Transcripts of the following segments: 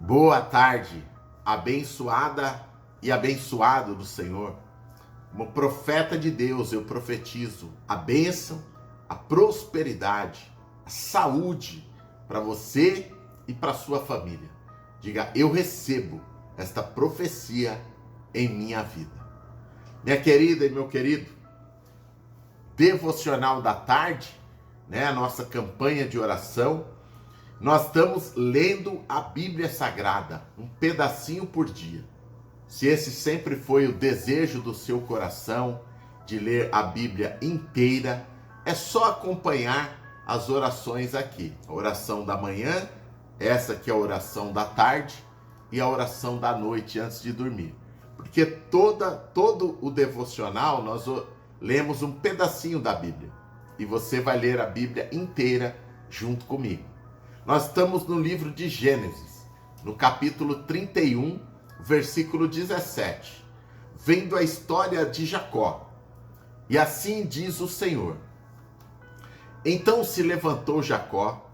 Boa tarde, abençoada e abençoado do Senhor. Como profeta de Deus, eu profetizo a bênção, a prosperidade, a saúde para você e para sua família. Diga, eu recebo esta profecia em minha vida. Minha querida e meu querido, devocional da tarde, a nossa campanha de oração. Nós estamos lendo a Bíblia Sagrada, um pedacinho por dia. Se esse sempre foi o desejo do seu coração, de ler a Bíblia inteira, é só acompanhar as orações aqui. A oração da manhã, essa que é a oração da tarde, e a oração da noite antes de dormir. Porque todo o devocional, nós lemos um pedacinho da Bíblia. E você vai ler a Bíblia inteira junto comigo. Nós estamos no livro de Gênesis, no capítulo 31, versículo 17, vendo a história de Jacó. E assim diz o Senhor: Então se levantou Jacó,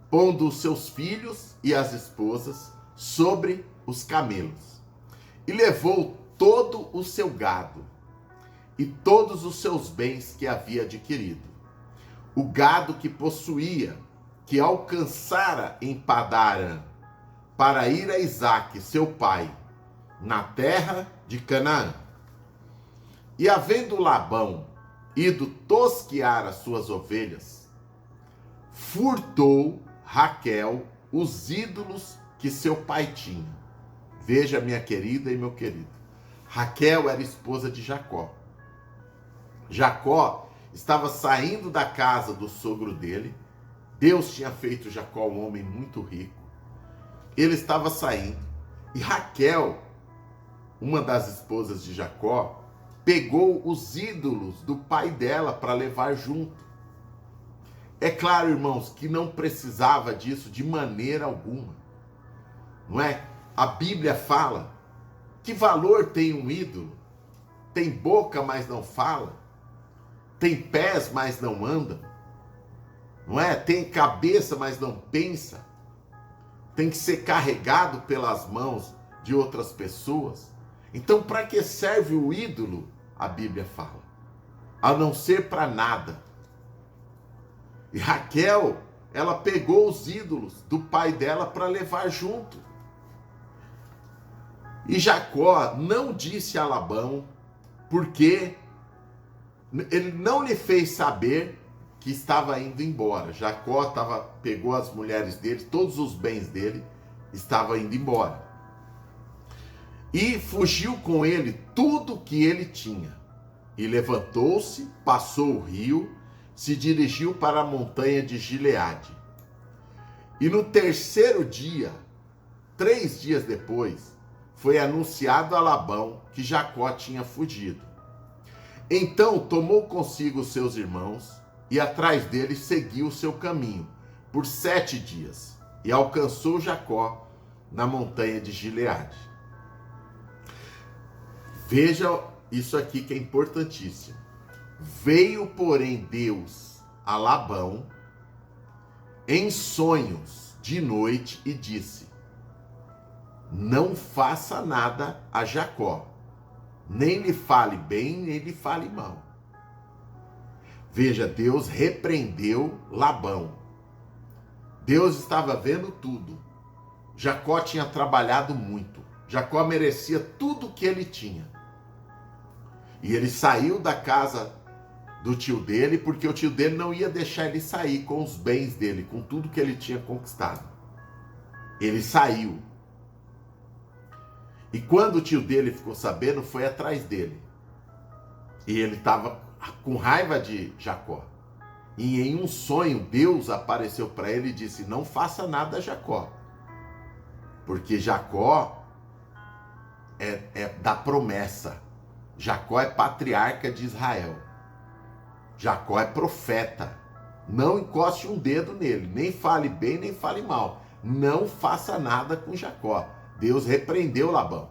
pondo os seus filhos e as esposas sobre os camelos, e levou todo o seu gado e todos os seus bens que havia adquirido, o gado que possuía, que alcançara em Padan-aram, para ir a Isaque, seu pai, na terra de Canaã. E havendo Labão ido tosquear as suas ovelhas, furtou Raquel os ídolos que seu pai tinha. Veja, minha querida e meu querido, Raquel era esposa de Jacó. Jacó estava saindo da casa do sogro dele. Deus tinha feito Jacó um homem muito rico. Ele estava saindo e Raquel, uma das esposas de Jacó, pegou os ídolos do pai dela para levar junto. É claro, irmãos, que não precisava disso de maneira alguma. Não é? A Bíblia fala: que valor tem um ídolo? Tem boca, mas não fala. Tem pés, mas não anda. Não é? Tem cabeça, mas não pensa. Tem que ser carregado pelas mãos de outras pessoas. Então, para que serve o ídolo? A Bíblia fala. A não ser para nada. E Raquel, ela pegou os ídolos do pai dela para levar junto. E Jacó não disse a Labão, porque ele não lhe fez saber que estava indo embora. Jacó pegou as mulheres dele, todos os bens dele, estava indo embora. E fugiu com ele tudo que ele tinha. E levantou-se, passou o rio, se dirigiu para a montanha de Gileade. E no terceiro dia, 3 dias depois, foi anunciado a Labão que Jacó tinha fugido. Então tomou consigo os seus irmãos, e atrás dele seguiu o seu caminho por 7 dias, e alcançou Jacó na montanha de Gileade. Veja isso aqui que é importantíssimo. Veio, porém, Deus a Labão em sonhos de noite e disse: Não faça nada a Jacó, nem lhe fale bem, nem lhe fale mal. Veja, Deus repreendeu Labão. Deus estava vendo tudo. Jacó tinha trabalhado muito. Jacó merecia tudo que ele tinha. E ele saiu da casa do tio dele, porque o tio dele não ia deixar ele sair com os bens dele, com tudo que ele tinha conquistado. Ele saiu. E quando o tio dele ficou sabendo, foi atrás dele. E ele estava com raiva de Jacó. E em um sonho, Deus apareceu para ele e disse: Não faça nada a Jacó. Porque Jacó é da promessa. Jacó é patriarca de Israel. Jacó é profeta. Não encoste um dedo nele. Nem fale bem, nem fale mal. Não faça nada com Jacó. Deus repreendeu Labão.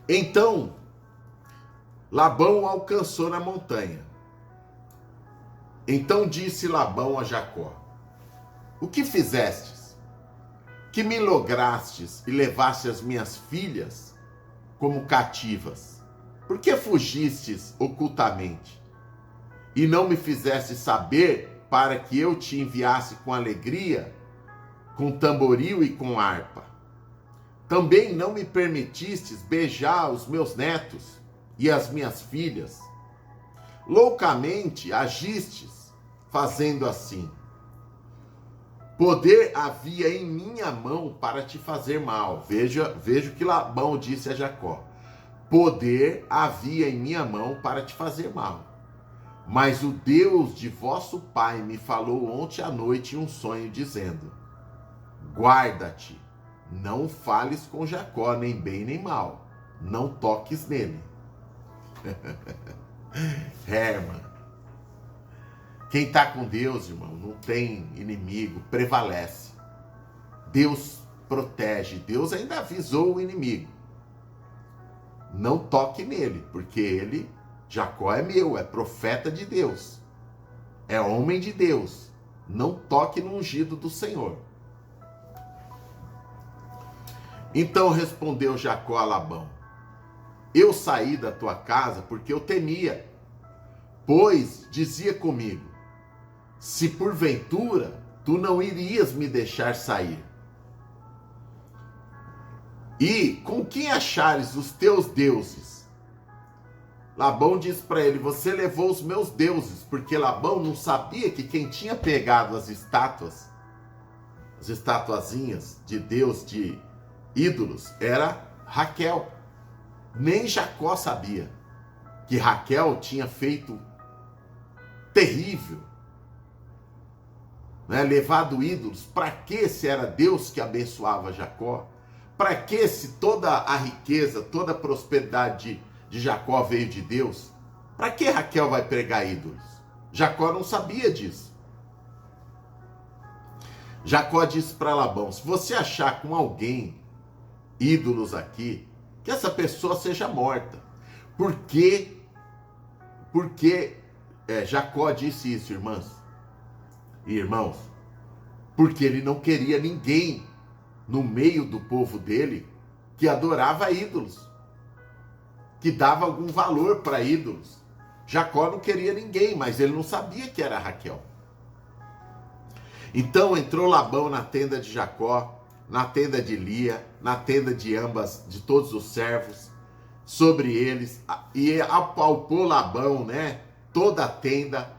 Então, Labão o alcançou na montanha. Então disse Labão a Jacó: O que fizestes? que me lograstes e levaste as minhas filhas como cativas? Por que fugistes ocultamente e não me fizeste saber para que eu te enviasse com alegria, com tamboril e com harpa? Também não me permitistes beijar os meus netos e as minhas filhas. Loucamente agistes, fazendo assim. Poder havia em minha mão para te fazer mal. Veja o que Labão disse a Jacó. Poder havia em minha mão para te fazer mal. Mas o Deus de vosso pai me falou ontem à noite em um sonho, dizendo: guarda-te, não fales com Jacó, nem bem nem mal. Não toques nele. Irmão. Quem está com Deus, irmão, não tem inimigo, prevalece. Deus protege. Deus ainda avisou o inimigo. Não toque nele, porque ele, Jacó é meu, é profeta de Deus. É homem de Deus. Não toque no ungido do Senhor. Então respondeu Jacó a Labão: eu saí da tua casa porque eu temia, pois dizia comigo: se porventura tu não irias me deixar sair. E com quem achares os teus deuses? Labão diz para ele: você levou os meus deuses, porque Labão não sabia que quem tinha pegado as estátuas, as estatuazinhas de Deus, de ídolos, era Raquel. Nem Jacó sabia que Raquel tinha feito terrível, né? Levado ídolos. Para que, se era Deus que abençoava Jacó? Para que, se toda a riqueza, toda a prosperidade de Jacó veio de Deus? Para que Raquel vai pregar ídolos? Jacó não sabia disso. Jacó disse para Labão: se você achar com alguém ídolos aqui, que essa pessoa seja morta. Porque Jacó disse isso, irmãs e irmãos, porque ele não queria ninguém no meio do povo dele que adorava ídolos, que dava algum valor para ídolos. Jacó não queria ninguém, mas ele não sabia que era Raquel. Então entrou Labão na tenda de Jacó, na tenda de Lia, na tenda de ambas, de todos os servos, sobre eles, e apalpou Labão, né, toda a tenda,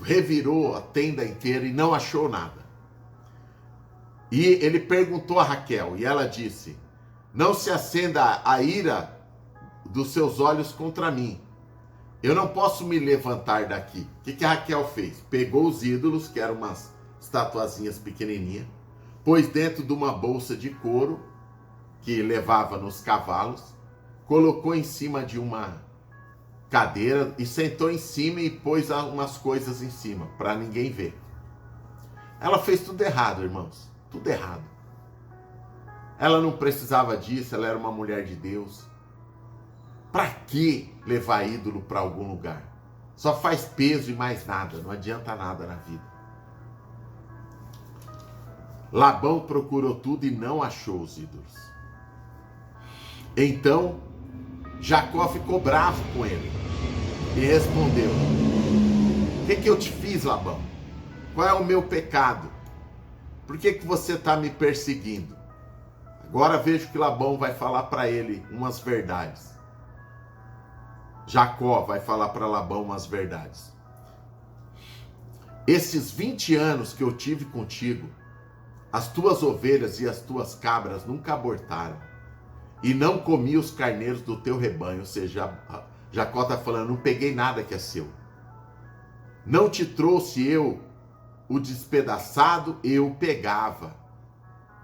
revirou a tenda inteira e não achou nada. E ele perguntou a Raquel, e ela disse: não se acenda a ira dos seus olhos contra mim, eu não posso me levantar daqui. O que a Raquel fez? Pegou os ídolos, que eram umas estatuazinhas pequenininhas, pôs dentro de uma bolsa de couro que levava nos cavalos, colocou em cima de uma cadeira e sentou em cima e pôs umas coisas em cima para ninguém ver. Ela fez tudo errado, irmãos, tudo errado. Ela não precisava disso, ela era uma mulher de Deus. Para que levar ídolo para algum lugar? Só faz peso e mais nada, não adianta nada na vida. Labão procurou tudo e não achou os ídolos. Então Jacó ficou bravo com ele e respondeu: o que eu te fiz, Labão? Qual é o meu pecado? Por que você está me perseguindo? Agora vejo que Labão vai falar para ele umas verdades. Jacó vai falar para Labão umas verdades. Esses 20 anos que eu tive contigo, as tuas ovelhas e as tuas cabras nunca abortaram, e não comi os carneiros do teu rebanho. Ou seja, Jacó está falando: não peguei nada que é seu. Não te trouxe eu o despedaçado, eu pegava.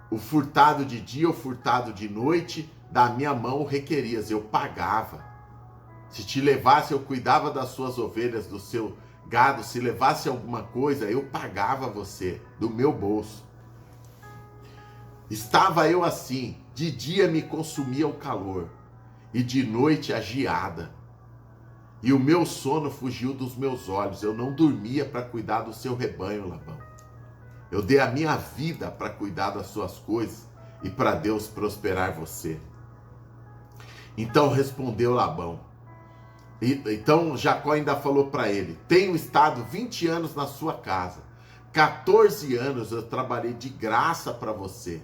O furtado de dia, o furtado de noite, da minha mão requerias, eu pagava. Se te levasse, eu cuidava das suas ovelhas, do seu gado. Se levasse alguma coisa, eu pagava você, do meu bolso. Estava eu assim, de dia me consumia o calor, e de noite a geada. E o meu sono fugiu dos meus olhos, eu não dormia para cuidar do seu rebanho, Labão. Eu dei a minha vida para cuidar das suas coisas e para Deus prosperar você. Então respondeu Labão. Então Jacó ainda falou para ele: tenho estado 20 anos na sua casa. 14 anos eu trabalhei de graça para você,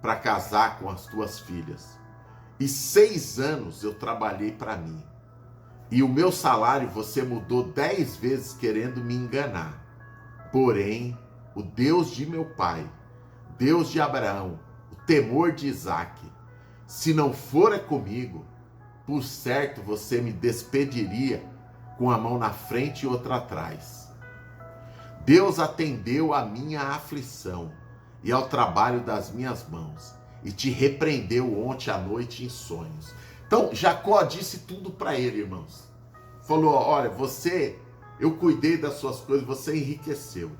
para casar com as tuas filhas. E 6 anos eu trabalhei para mim. E o meu salário você mudou 10 vezes querendo me enganar. Porém, o Deus de meu pai, Deus de Abraão, o temor de Isaque, se não for comigo, por certo você me despediria com a mão na frente e outra atrás. Deus atendeu à minha aflição e ao trabalho das minhas mãos, e te repreendeu ontem à noite em sonhos. Então, Jacó disse tudo para ele, irmãos. Falou: olha, eu cuidei das suas coisas, você enriqueceu.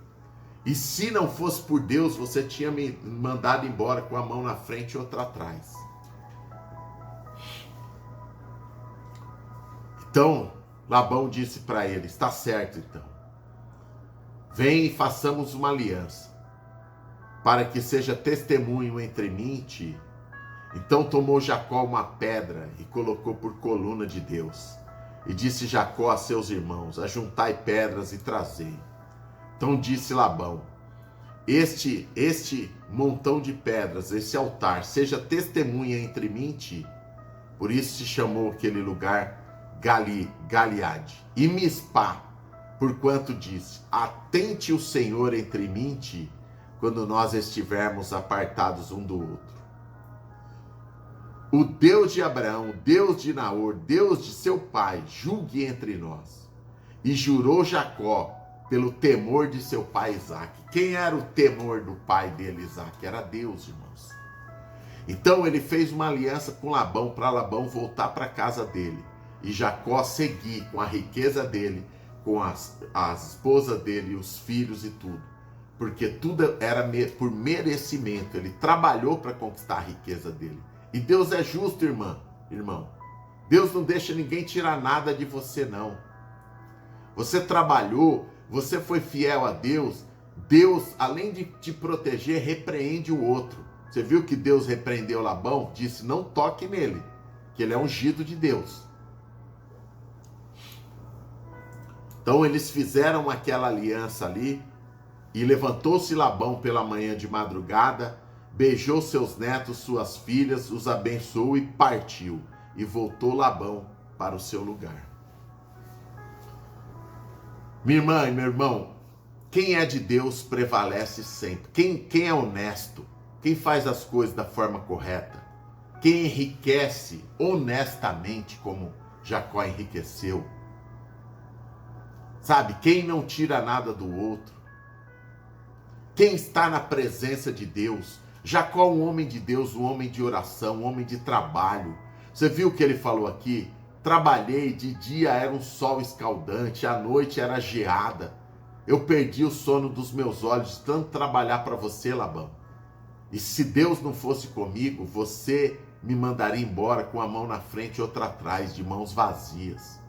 E se não fosse por Deus, você tinha me mandado embora com a mão na frente e outra atrás. Então, Labão disse para ele: está certo então. Vem e façamos uma aliança, para que seja testemunho entre mim e ti. Então tomou Jacó uma pedra e colocou por coluna de Deus. E disse Jacó a seus irmãos: ajuntai pedras e trazei. Então disse Labão: este montão de pedras, esse altar, seja testemunha entre mim e ti. Por isso se chamou aquele lugar Galiade. E Mispá, porquanto disse: atente o Senhor entre mim e ti, quando nós estivermos apartados um do outro. O Deus de Abraão, o Deus de Naor, Deus de seu pai, julgue entre nós. E jurou Jacó pelo temor de seu pai Isaque. Quem era o temor do pai dele, Isaque? Era Deus, irmãos. Então ele fez uma aliança com Labão, para Labão voltar para a casa dele. E Jacó seguir com a riqueza dele, com as esposas dele, os filhos e tudo. Porque tudo era por merecimento. Ele trabalhou para conquistar a riqueza dele. E Deus é justo, irmão. Deus não deixa ninguém tirar nada de você, não. Você trabalhou, você foi fiel a Deus. Deus, além de te proteger, repreende o outro. Você viu que Deus repreendeu Labão? Disse: não toque nele, que ele é ungido de Deus. Então eles fizeram aquela aliança ali. E levantou-se Labão pela manhã de madrugada, beijou seus netos, suas filhas, os abençoou e partiu. E voltou Labão para o seu lugar. Minha irmã e meu irmão, quem é de Deus prevalece sempre. Quem é honesto, quem faz as coisas da forma correta, quem enriquece honestamente, como Jacó enriqueceu, sabe, quem não tira nada do outro, quem está na presença de Deus. Jacó, um homem de Deus, um homem de oração, um homem de trabalho. Você viu o que ele falou aqui? Trabalhei, de dia era um sol escaldante, à noite era geada. Eu perdi o sono dos meus olhos de tanto trabalhar para você, Labão. E se Deus não fosse comigo, você me mandaria embora com a mão na frente e outra atrás, de mãos vazias.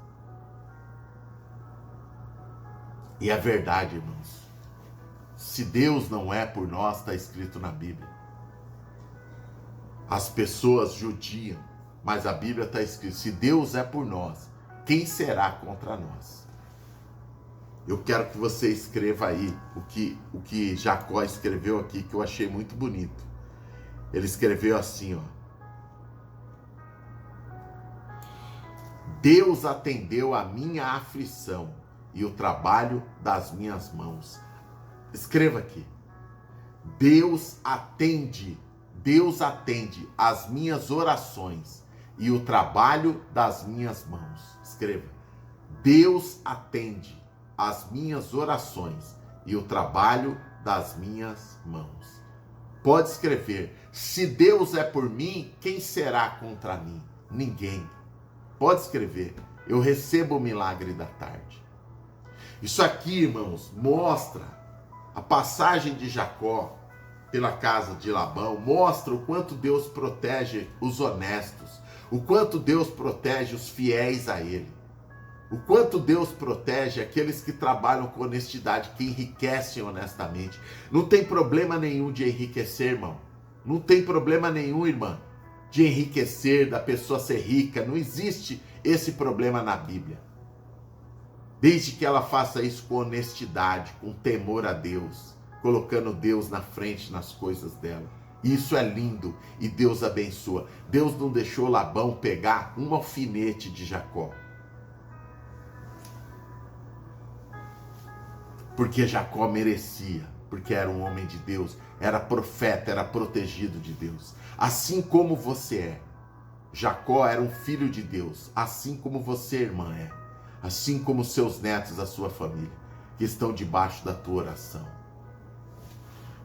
E é verdade, irmãos. Se Deus não é por nós, está escrito na Bíblia. As pessoas judiam, mas a Bíblia está escrito: se Deus é por nós, quem será contra nós? Eu quero que você escreva aí o que Jacó escreveu aqui, que eu achei muito bonito. Ele escreveu assim, ó: Deus atendeu a minha aflição e o trabalho das minhas mãos. Escreva aqui: Deus atende as minhas orações e o trabalho das minhas mãos. Escreva: Deus atende as minhas orações e o trabalho das minhas mãos. Pode escrever: se Deus é por mim, quem será contra mim? Ninguém. Pode escrever: eu recebo o milagre da tarde. Isso aqui, irmãos, mostra a passagem de Jacó pela casa de Labão, mostra o quanto Deus protege os honestos, o quanto Deus protege os fiéis a ele. O quanto Deus protege aqueles que trabalham com honestidade, que enriquecem honestamente. Não tem problema nenhum de enriquecer, irmão. Não tem problema nenhum, irmã, de enriquecer, da pessoa ser rica. Não existe esse problema na Bíblia. Desde que ela faça isso com honestidade, com temor a Deus, colocando Deus na frente nas coisas dela. Isso é lindo e Deus abençoa. Deus não deixou Labão pegar um alfinete de Jacó. Porque Jacó merecia, porque era um homem de Deus, era profeta, era protegido de Deus. Assim como você é. Jacó era um filho de Deus, assim como você, irmã, é. Assim como seus netos, a sua família, que estão debaixo da tua oração.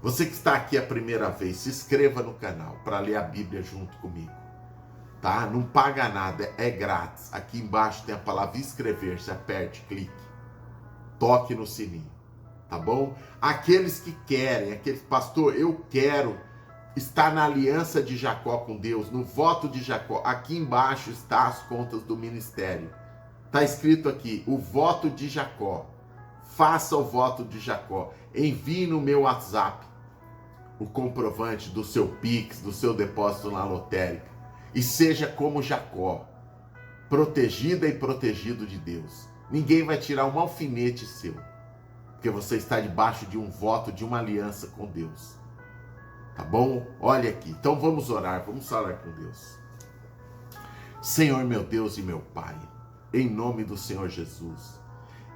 Você que está aqui a primeira vez, se inscreva no canal para ler a Bíblia junto comigo. Tá? Não paga nada, é grátis. Aqui embaixo tem a palavra inscrever-se, aperte, clique. Toque no sininho. Tá bom? Aqueles que querem, aqueles, pastor, eu quero estar na aliança de Jacó com Deus, no voto de Jacó. Aqui embaixo está as contas do ministério. Está escrito aqui, o voto de Jacó. Faça o voto de Jacó. Envie no meu WhatsApp o comprovante do seu Pix, do seu depósito na lotérica. E seja como Jacó, protegida e protegido de Deus. Ninguém vai tirar um alfinete seu, porque você está debaixo de um voto, de uma aliança com Deus. Tá bom? Olha aqui. Então vamos orar com Deus. Senhor, meu Deus e meu Pai, em nome do Senhor Jesus,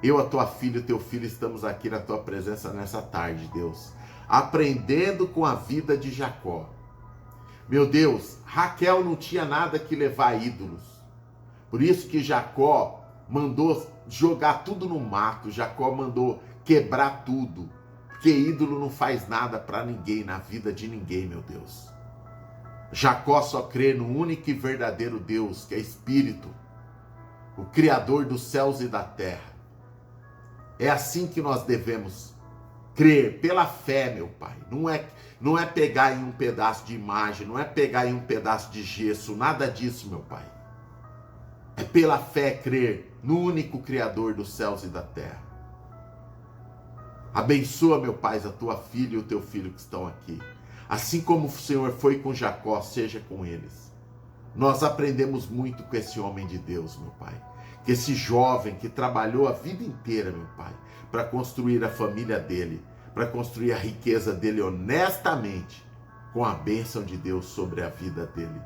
eu, a tua filha e o teu filho, estamos aqui na tua presença nessa tarde, Deus, aprendendo com a vida de Jacó. Meu Deus, Raquel não tinha nada que levar a ídolos. Por isso que Jacó mandou jogar tudo no mato, Jacó mandou quebrar tudo, porque ídolo não faz nada para ninguém, na vida de ninguém, meu Deus. Jacó só crê no único e verdadeiro Deus, que é Espírito, o Criador dos céus e da terra. É assim que nós devemos crer, pela fé, meu Pai. Não é pegar em um pedaço de imagem, não é pegar em um pedaço de gesso, nada disso, meu Pai. É pela fé crer no único Criador dos céus e da terra. Abençoa, meu Pai, a tua filha e o teu filho que estão aqui. Assim como o Senhor foi com Jacó, seja com eles. Nós aprendemos muito com esse homem de Deus, meu Pai. Que esse jovem que trabalhou a vida inteira, meu Pai, para construir a família dele, para construir a riqueza dele honestamente, com a bênção de Deus sobre a vida dele.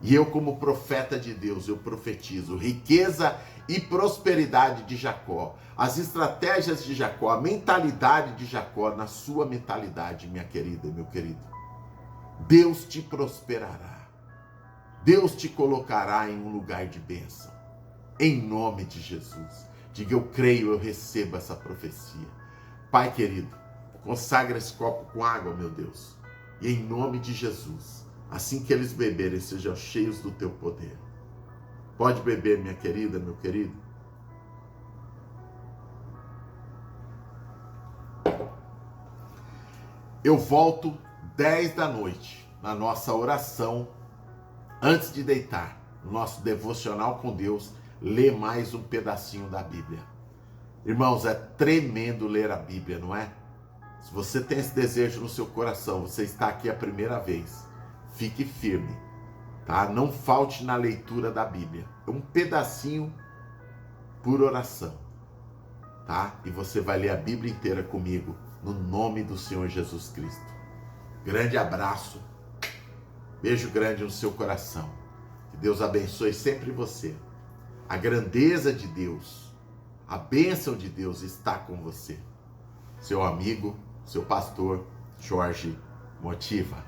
E eu, como profeta de Deus, eu profetizo riqueza e prosperidade de Jacó, as estratégias de Jacó, a mentalidade de Jacó, na sua mentalidade, minha querida e meu querido. Deus te prosperará. Deus te colocará em um lugar de bênção. Em nome de Jesus. Diga, eu creio, eu recebo essa profecia. Pai querido, consagra esse copo com água, meu Deus. E em nome de Jesus, assim que eles beberem, sejam cheios do teu poder. Pode beber, minha querida, meu querido. Eu volto 10 da noite na nossa oração antes de deitar, no nosso devocional com Deus, ler mais um pedacinho da Bíblia. Irmãos, é tremendo ler a Bíblia, não é? Se você tem esse desejo no seu coração, você está aqui a primeira vez, fique firme, tá? Não falte na leitura da Bíblia. Um pedacinho por oração, tá? E você vai ler a Bíblia inteira comigo, no nome do Senhor Jesus Cristo. Grande abraço, beijo grande no seu coração. Que Deus abençoe sempre você. A grandeza de Deus, a bênção de Deus está com você. Seu amigo, seu pastor, Jorge Motiva.